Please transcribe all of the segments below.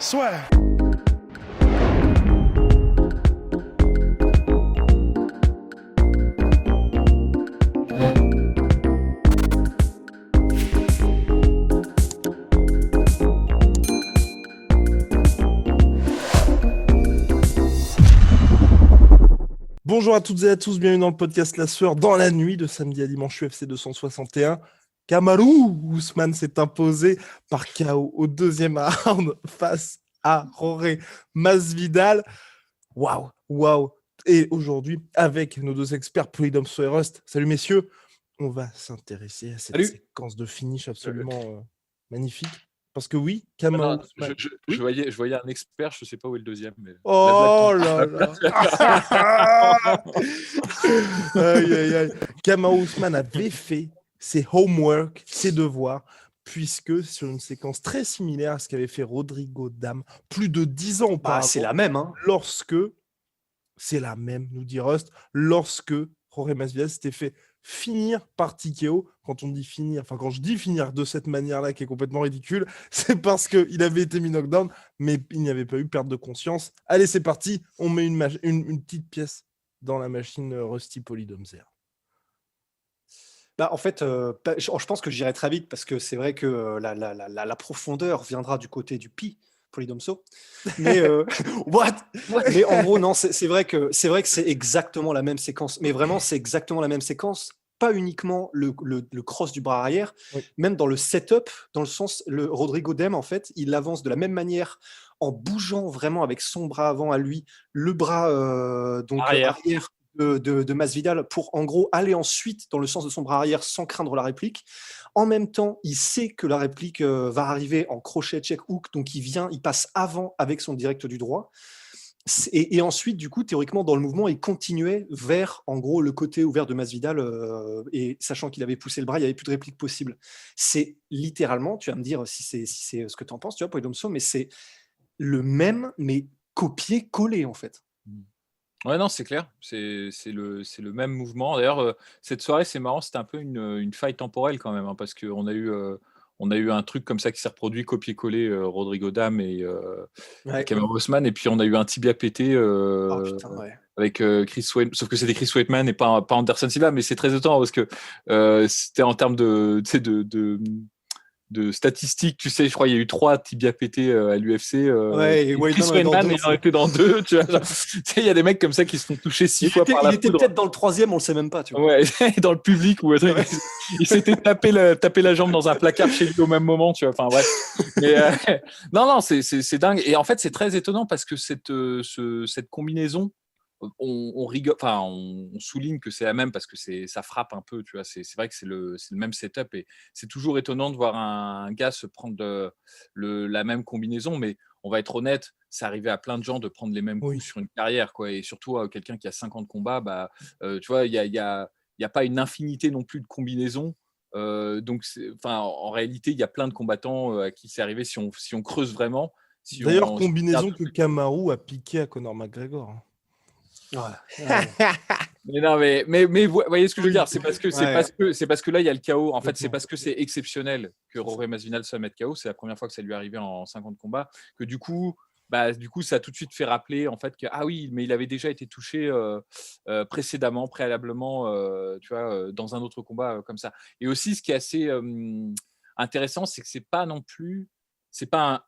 Swear. Bonjour à toutes et à tous, bienvenue dans le podcast La Sueur dans la nuit de samedi à dimanche UFC 261. Kamaru Usman s'est imposé par KO au deuxième round face à Jorge Masvidal. Waouh. Et aujourd'hui, avec nos deux experts Polydomso et Rust, salut messieurs, on va s'intéresser à cette Salut. séquence de finish absolument magnifique. Parce que oui, Non, Kamaru Usman... je Oui. voyais un expert, je sais pas où est le deuxième. Mais Oh la là blague là. Aïe. Kamaru Usman avait fait ses homework, ses devoirs, puisque sur une séquence très similaire à ce qu'avait fait Rodrigo Dam plus de 10 ans auparavant. C'est la même, hein. C'est la même, nous dit Rust, lorsque Jorge Masvidal s'était fait finir par TKO. Quand on dit finir, enfin quand je dis finir de cette manière-là qui est complètement ridicule, c'est parce qu'il avait été mis knockdown, mais il n'y avait pas eu perte de conscience. Allez, c'est parti, on met une petite pièce dans la machine Rusty Polydomser. En fait, je pense que j'irai très vite parce que c'est vrai que la profondeur viendra du côté du pi, Polydomso. Mais what? Mais en gros, non, c'est vrai que c'est exactement la même séquence. Mais vraiment, c'est exactement la même séquence. Pas uniquement le cross du bras arrière, Oui. même dans le setup, dans le sens, le Rodrigo Dem, en fait, il avance de la même manière en bougeant vraiment avec son bras avant à lui, le bras arrière de Masvidal pour en gros aller ensuite dans le sens de son bras arrière sans craindre la réplique. En même temps, il sait que la réplique va arriver en crochet check hook, donc il passe avant avec son direct du droit. Et ensuite, du coup, théoriquement, dans le mouvement, il continuait vers, en gros, le côté ouvert de Masvidal, et sachant qu'il avait poussé le bras, il n'y avait plus de réplique possible. C'est littéralement, tu vas me dire si c'est ce que tu en penses, tu vois, Polydomso, mais c'est le même, mais copié-collé, en fait. Ouais, non, c'est clair. C'est le même mouvement. D'ailleurs, cette soirée, c'est marrant, c'était un peu une faille temporelle quand même, hein, parce qu'on a eu un truc comme ça qui s'est reproduit, copier-coller Rodrigo Dam et Kamaru Usman, et puis on a eu un tibia pété avec Chris Weidman, sauf que c'était Chris Weidman et pas Anderson Silva, mais c'est très étonnant parce que c'était en termes de statistiques, tu sais, je crois qu'il y a eu 3 tibias pétés à l'UFC. Et Chris Weidman, il en était dans 2. Tu vois, il y a des mecs comme ça qui se font toucher 6 fois par la foudre. Il était peut-être dans le 3e, on le sait même pas. Tu vois. Ouais, dans le public, où il s'était tapé la jambe dans un placard chez lui au même moment. Tu vois, enfin bref. Mais, non, c'est dingue. Et en fait, c'est très étonnant parce que cette combinaison, on rigole, enfin on souligne que c'est la même parce que ça frappe un peu, tu vois. C'est vrai que c'est le même setup et c'est toujours étonnant de voir un gars se prendre la même combinaison, mais on va être honnête, c'est arrivé à plein de gens de prendre les mêmes coups sur une carrière, quoi. Et surtout quelqu'un qui a 50 combats, tu vois, il y a pas une infinité non plus de combinaisons. Donc, en réalité, il y a plein de combattants à qui c'est arrivé si on creuse vraiment. D'ailleurs, combinaison que Kamaru a piqué à Conor McGregor. Hein. Mais non, mais vous voyez ce que je veux dire, c'est parce que là il y a le chaos. En fait, c'est parce que c'est exceptionnel que Jorge Masvidal se mette KO. C'est la première fois que ça lui est arrivé en 50 combats. Que du coup, ça a tout de suite fait rappeler en fait que oui, mais il avait déjà été touché préalablement, tu vois, dans un autre combat comme ça. Et aussi, ce qui est assez intéressant, c'est que c'est pas un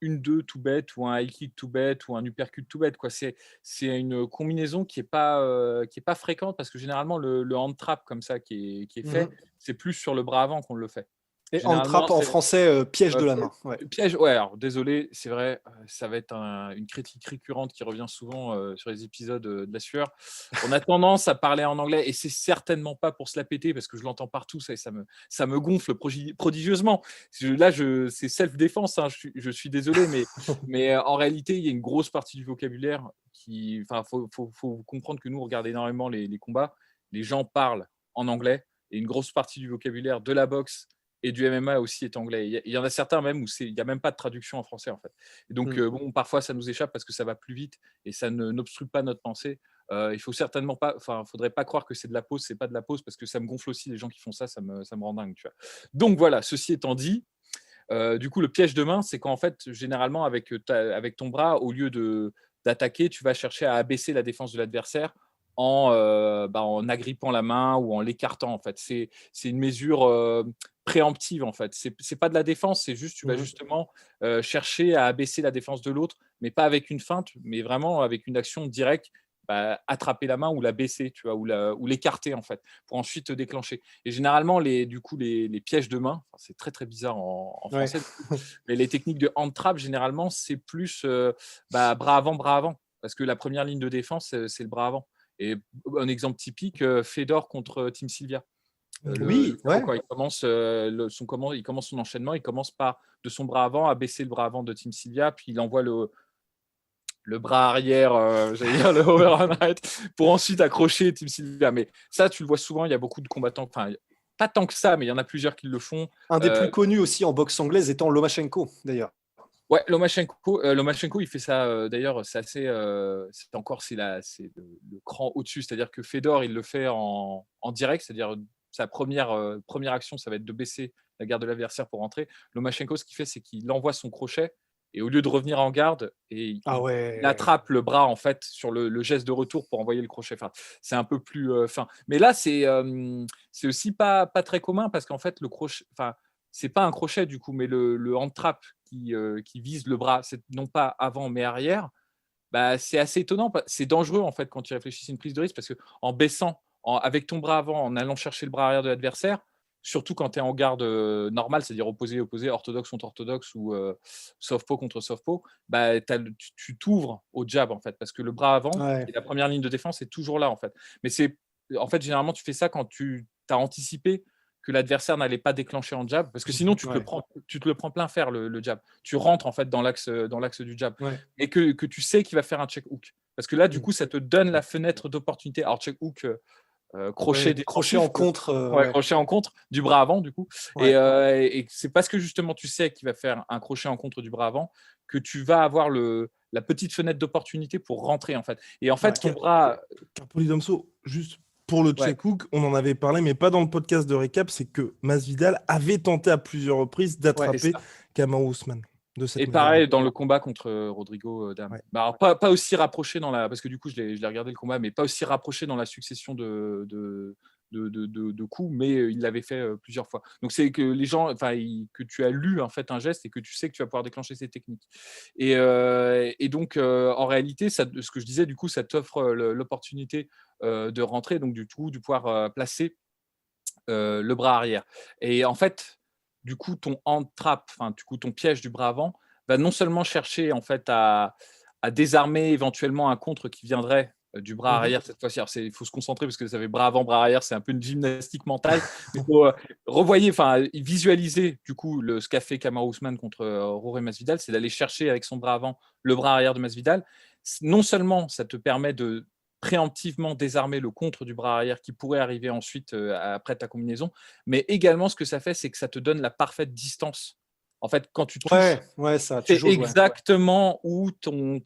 1-2 tout bête ou un high kick tout bête ou un uppercut tout bête, quoi. C'est une combinaison qui est pas fréquente parce que généralement le hand trap comme ça qui est fait, c'est plus sur le bras avant qu'on le fait. Et hand trap en français, piège de la main. Piège, ouais, alors désolé, c'est vrai, ça va être une critique récurrente qui revient souvent sur les épisodes de La Sueur. On a tendance à parler en anglais et c'est certainement pas pour se la péter parce que je l'entends partout, ça me gonfle prodigieusement. Là, c'est self-défense, hein, je suis désolé, mais en réalité, il y a une grosse partie du vocabulaire faut comprendre que nous, on regarde énormément les combats, les gens parlent en anglais et une grosse partie du vocabulaire de la boxe et du MMA aussi est anglais. Il y en a certains même où il n'y a même pas de traduction en français en fait. Et donc parfois ça nous échappe parce que ça va plus vite et ça n'obstrue pas notre pensée. Il faut certainement pas, faudrait pas croire que c'est de la pause, c'est pas de la pause parce que ça me gonfle aussi les gens qui font ça, ça me rend dingue, tu vois. Donc voilà, ceci étant dit, Du coup, le piège de main, c'est qu'en fait, généralement, avec ton bras, au lieu d'attaquer, tu vas chercher à abaisser la défense de l'adversaire en agrippant la main ou en l'écartant. En fait, c'est une mesure préemptive. En fait, c'est pas de la défense, c'est juste tu vas justement chercher à abaisser la défense de l'autre, mais pas avec une feinte, mais vraiment avec une action directe. Attraper la main ou la baisser, tu vois, ou l'écarter en fait, pour ensuite te déclencher. Et généralement, les pièges de main, c'est très très bizarre en français, mais les techniques de hand trap, généralement, c'est plus bras avant, parce que la première ligne de défense, c'est le bras avant. Et un exemple typique, Fedor contre Team Sylvia. Quand il commence il commence son enchaînement, il commence par de son bras avant à baisser le bras avant de Team Sylvia, puis il envoie le bras arrière, j'allais dire le overhand pour ensuite accrocher Team Sylvia. Mais ça, tu le vois souvent, il y a beaucoup de combattants, enfin, pas tant que ça, mais il y en a plusieurs qui le font. Un des plus connus aussi en boxe anglaise étant Lomachenko, d'ailleurs. Ouais, Lomachenko, il fait ça. D'ailleurs, c'est le cran au-dessus. C'est-à-dire que Fedor, il le fait en direct. C'est-à-dire sa première action, ça va être de baisser la garde de l'adversaire pour rentrer. Lomachenko, ce qu'il fait, c'est qu'il envoie son crochet et au lieu de revenir en garde, il attrape le bras en fait sur le geste de retour pour envoyer le crochet. Enfin, c'est un peu plus fin. Mais là, c'est aussi pas très commun parce qu'en fait, le crochet, enfin, c'est pas un crochet du coup, mais le hand trap qui vise le bras, c'est non pas avant mais arrière. C'est assez étonnant. C'est dangereux en fait quand tu réfléchis, c'est une prise de risque parce que en baissant, avec ton bras avant, en allant chercher le bras arrière de l'adversaire, surtout quand tu es en garde normale, c'est-à-dire opposé, orthodoxe contre orthodoxe ou southpaw contre southpaw, tu t'ouvres au jab en fait, parce que le bras avant et la première ligne de défense est toujours là en fait. Mais en fait, généralement, tu fais ça quand tu as anticipé que l'adversaire n'allait pas déclencher en jab, parce que sinon tu te le prends plein fer le jab. Tu rentres en fait dans l'axe du jab, et que tu sais qu'il va faire un check hook, parce que là du coup ça te donne la fenêtre d'opportunité. Alors check hook, crochet en contre, crochet en contre du bras avant du coup, et c'est parce que justement tu sais qu'il va faire un crochet en contre du bras avant que tu vas avoir la petite fenêtre d'opportunité pour rentrer en fait. Et en fait ton bras Capolidomso, juste pour le check hook, on en avait parlé, mais pas dans le podcast de récap, c'est que Masvidal avait tenté à plusieurs reprises d'attraper Kamaru Usman. Et pareil dans le combat contre Rodrigo Dam. Alors, pas aussi rapproché parce que du coup je l'ai regardé le combat, mais pas aussi rapproché dans la succession de coups, mais il l'avait fait plusieurs fois. Donc c'est que les gens, que tu as lu en fait un geste et que tu sais que tu vas pouvoir déclencher ces techniques. Et donc en réalité, ce que je disais, du coup, ça t'offre l'opportunité de rentrer, donc du coup, de pouvoir placer le bras arrière. Et en fait, du coup, ton hand trap, du coup, ton piège du bras avant, va non seulement chercher en fait à désarmer éventuellement un contre qui viendrait du bras arrière cette fois-ci. Alors, il faut se concentrer parce que vous savez, bras avant, bras arrière, c'est un peu une gymnastique mentale. Il faut visualiser du coup ce qu'a fait Kamaru Usman contre Jorge Masvidal, c'est d'aller chercher avec son bras avant le bras arrière de Masvidal. Non seulement ça te permet de préemptivement désarmer le contre du bras arrière qui pourrait arriver ensuite après ta combinaison, mais également ce que ça fait, c'est que ça te donne la parfaite distance. En fait, quand tu touches, c'est exactement où ton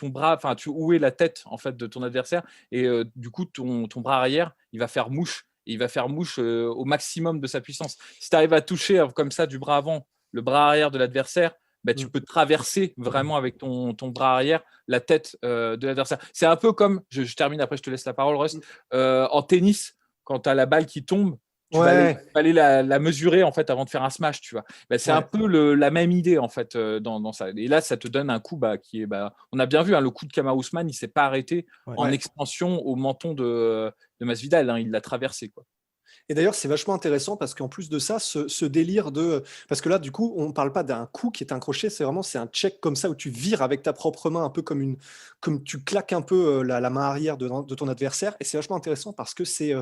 bras, où est la tête en fait de ton adversaire, et du coup ton bras arrière, il va faire mouche, et il va faire mouche au maximum de sa puissance. Si tu arrives à toucher comme ça du bras avant le bras arrière de l'adversaire, tu peux traverser vraiment avec ton bras arrière la tête de l'adversaire. C'est un peu comme, je termine, après je te laisse la parole, Rust, en tennis, quand tu as la balle qui tombe, tu vas aller la mesurer en fait avant de faire un smash, tu vois. C'est un peu la même idée en fait dans ça. Et là, ça te donne un coup qui est, on a bien vu, le coup de Kamaru Usman, il s'est pas arrêté en expansion au menton de Masvidal, il l'a traversé, quoi. Et d'ailleurs, c'est vachement intéressant parce qu'en plus de ça, ce délire de... Parce que là, du coup, on ne parle pas d'un coup qui est un crochet, c'est un check comme ça où tu vires avec ta propre main, un peu comme tu claques un peu la main arrière de ton adversaire. Et c'est vachement intéressant parce que c'est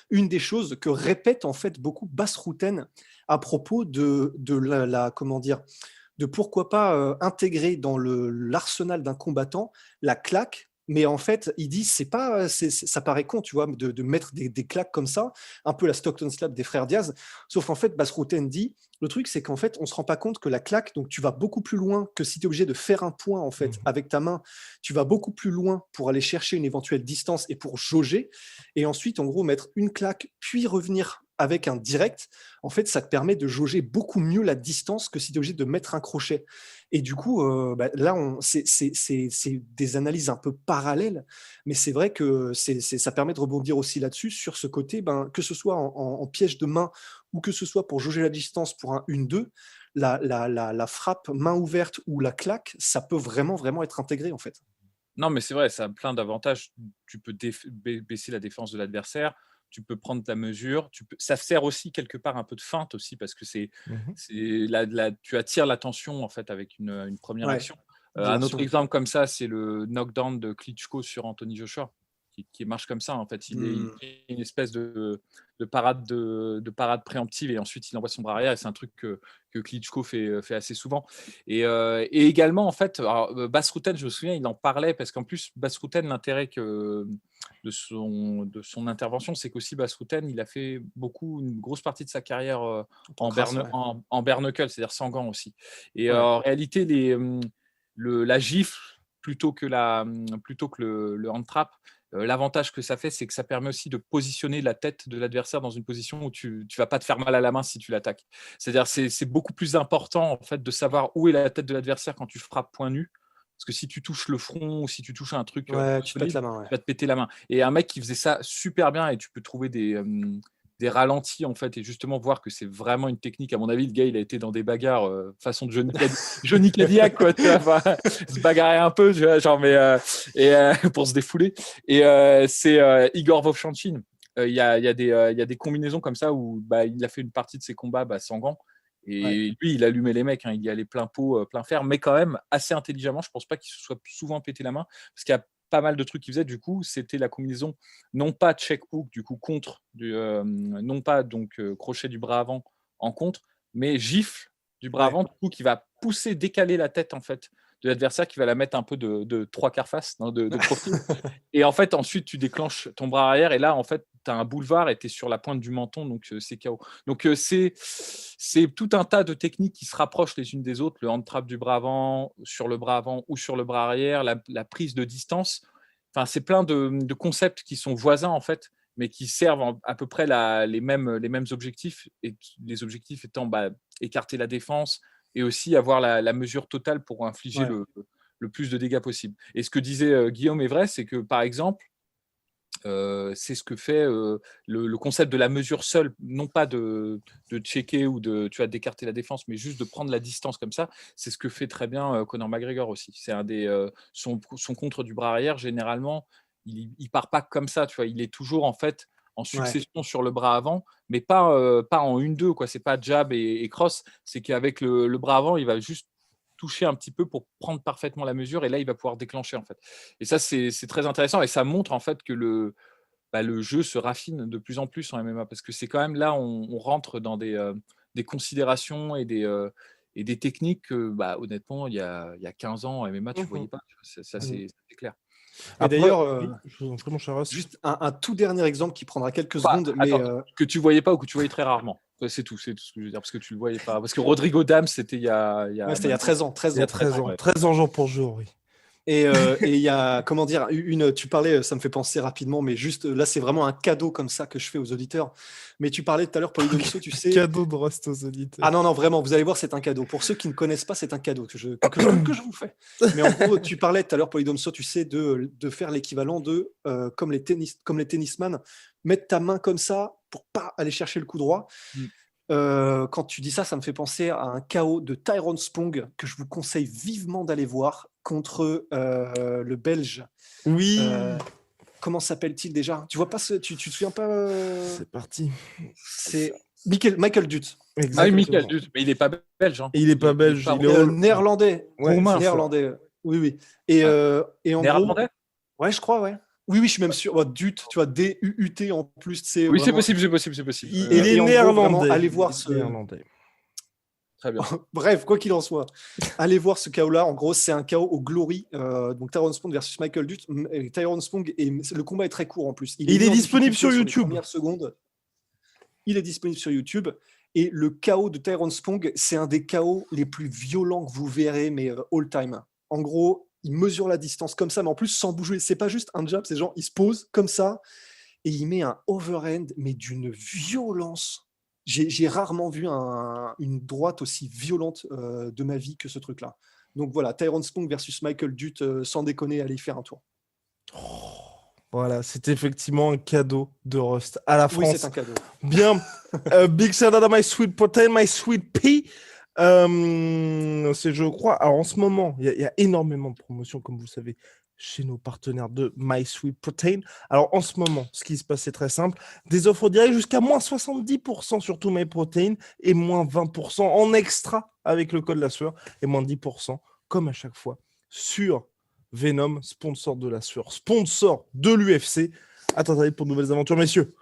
une des choses que répète en fait beaucoup Bas Rutten à propos de comment dire, de pourquoi pas intégrer dans l'arsenal d'un combattant la claque. Mais en fait, il dit, ça paraît con, tu vois, de mettre des claques comme ça, un peu la Stockton Slap des frères Diaz. Sauf qu'en fait, Bas Rutten dit, le truc, c'est qu'en fait, on se rend pas compte que la claque, donc tu vas beaucoup plus loin que si tu es obligé de faire un point, en fait, avec ta main. Tu vas beaucoup plus loin pour aller chercher une éventuelle distance et pour jauger. Et ensuite, en gros, mettre une claque, puis revenir avec un direct, en fait, ça te permet de jauger beaucoup mieux la distance que si tu es obligé de mettre un crochet. Et du coup, là, c'est des analyses un peu parallèles, mais c'est vrai que ça permet de rebondir aussi là-dessus, sur ce côté, que ce soit en piège de main ou que ce soit pour jauger la distance pour un 1-2, la frappe main ouverte ou la claque, ça peut vraiment, vraiment être intégré, en fait. Non, mais c'est vrai, ça a plein d'avantages. Tu peux baisser la défense de l'adversaire, tu peux prendre ta mesure, ça sert aussi quelque part un peu de feinte aussi, parce que tu attires l'attention en fait avec une première action. Un autre exemple comme ça, c'est le knockdown de Klitschko sur Anthony Joshua, qui marche comme ça en fait. Il fait une espèce de parade préemptive et ensuite il envoie son bras arrière, et c'est un truc que Klitschko fait assez souvent. Et également en fait, Bas Rutten, je me souviens, il en parlait, parce qu'en plus Bas Rutten, l'intérêt de son intervention, c'est qu'aussi Bas Rutten, il a fait une grosse partie de sa carrière en bare knuckle, c'est-à-dire sans gants aussi. Et en réalité, la gifle plutôt que le hand trap, l'avantage que ça fait, c'est que ça permet aussi de positionner la tête de l'adversaire dans une position où tu vas pas te faire mal à la main si tu l'attaques. C'est-à-dire, c'est beaucoup plus important en fait de savoir où est la tête de l'adversaire quand tu frappes point nu. Parce que si tu touches le front ou si tu touches un truc tu te pètes la main. tu vas te péter la main. Et un mec qui faisait ça super bien, et tu peux trouver des ralentis en fait, et justement voir que c'est vraiment une technique. À mon avis, le gars, il a été dans des bagarres façon de Johnny Cadillac, quoi, tu vois, se bagarrer un peu, tu vois, genre, pour se défouler. Et c'est Igor Vovchanchyn. Il y a des combinaisons comme ça où il a fait une partie de ses combats sans gants. Et lui, il allumait les mecs, hein, il y allait plein pot, plein fer, mais quand même assez intelligemment. Je pense pas qu'il se soit souvent pété la main, parce qu'il y a pas mal de trucs qu'il faisait. Du coup, c'était la combinaison non pas check hook, du coup contre, non pas donc crochet du bras avant en contre, mais gifle du bras avant, du coup, qui va pousser, décaler la tête en fait de l'adversaire, qui va la mettre un peu de trois quarts face, de profil. Et en fait, ensuite, tu déclenches ton bras arrière, et là, en fait, tu as un boulevard et tu es sur la pointe du menton, donc c'est KO. Donc, c'est tout un tas de techniques qui se rapprochent les unes des autres. Le hand trap du bras avant, sur le bras avant ou sur le bras arrière, la prise de distance. Enfin, c'est plein de concepts qui sont voisins, en fait, mais qui servent à peu près les mêmes objectifs, et les objectifs étant écarter la défense et aussi avoir la mesure totale pour infliger le plus de dégâts possible. Et ce que disait Guillaume est vrai, c'est que, par exemple, c'est ce que fait le concept de la mesure seule, non pas de checker ou d'écarter la défense, mais juste de prendre la distance comme ça. C'est ce que fait très bien Conor McGregor aussi. C'est son contre du bras arrière, généralement, il part pas comme ça, tu vois. Il est toujours en fait en succession sur le bras avant, mais pas en 1-2, quoi. C'est pas jab et cross, c'est qu'avec le bras avant, il va juste toucher un petit peu pour prendre parfaitement la mesure, et là il va pouvoir déclencher en fait. Et ça, c'est très intéressant, et ça montre en fait que le jeu se raffine de plus en plus en MMA, parce que c'est quand même là on rentre dans des considérations et des techniques que honnêtement il y a 15 ans en MMA tu voyais pas. Ça c'est clair. Et d'ailleurs, juste un tout dernier exemple qui prendra quelques secondes. Que tu voyais pas ou que tu voyais très rarement. C'est tout ce que je veux dire, parce que tu le voyais pas. Parce que Rodrigo Dam, c'était il y a 13 ans. 13 ans jour pour jour, oui. Et il y a, comment dire, tu parlais, ça me fait penser rapidement, mais juste là, c'est vraiment un cadeau comme ça que je fais aux auditeurs. Mais tu parlais tout à l'heure, Polydomso, tu sais. Cadeau de Rust aux auditeurs. Ah non, vraiment, vous allez voir, c'est un cadeau. Pour ceux qui ne connaissent pas, c'est un cadeau que je vous fais. Mais en gros, tu parlais tout à l'heure, Polydomso, tu sais, de faire l'équivalent de, comme les tennisman, mettre ta main comme ça pour pas aller chercher le coup droit. Quand tu dis ça, ça me fait penser à un KO de Tyrone Spong que je vous conseille vivement d'aller voir contre le Belge. Oui. Comment s'appelle-t-il déjà? Tu vois pas tu te souviens pas C'est parti. C'est Michael Dutt. Ah oui, Michael Dutt, mais il est pas belge. Hein. Et il est pas belge, il est néerlandais. Roumain. Néerlandais. Oui. Et en néerlandais. Gros, ouais, je crois, ouais. Oui, je suis même sûr. Dutt, tu vois, D-U-U-T en plus. Oui, c'est possible. Il est néerlandais. Allez voir ce. Néerlandais. Très bien. Bref, quoi qu'il en soit, allez voir ce KO-là. En gros, c'est un KO au Glory. Donc Tyrone Spong versus Michael Dutt. Tyrone Spong, le combat est très court en plus. Il est disponible sur YouTube. Il est disponible sur YouTube. Et le KO de Tyrone Spong, c'est un des KO les plus violents que vous verrez, mais all time. En gros, il mesure la distance comme ça, mais en plus sans bouger. C'est pas juste un jab, c'est genre il se pose comme ça et il met un overhand, mais d'une violence. J'ai rarement vu une droite aussi violente de ma vie que ce truc-là. Donc voilà, Tyrone Spong versus Michael Dutt, sans déconner, allez faire un tour. Voilà, c'est effectivement un cadeau de Rust à la France. Oui, c'est un cadeau. Bien. Big shout out à My Sweet Protein, My Sweet Pea. C'est, je crois, alors en ce moment, il y a énormément de promotions, comme vous le savez, chez nos partenaires de My Sweet Protein. Alors en ce moment, ce qui se passe, c'est très simple. Des offres directes jusqu'à moins 70% sur tout My Protein et moins 20% en extra avec le code La Sueur et moins 10%, comme à chaque fois, sur Venom, sponsor de La Sueur, sponsor de l'UFC. Attendez pour de nouvelles aventures, messieurs.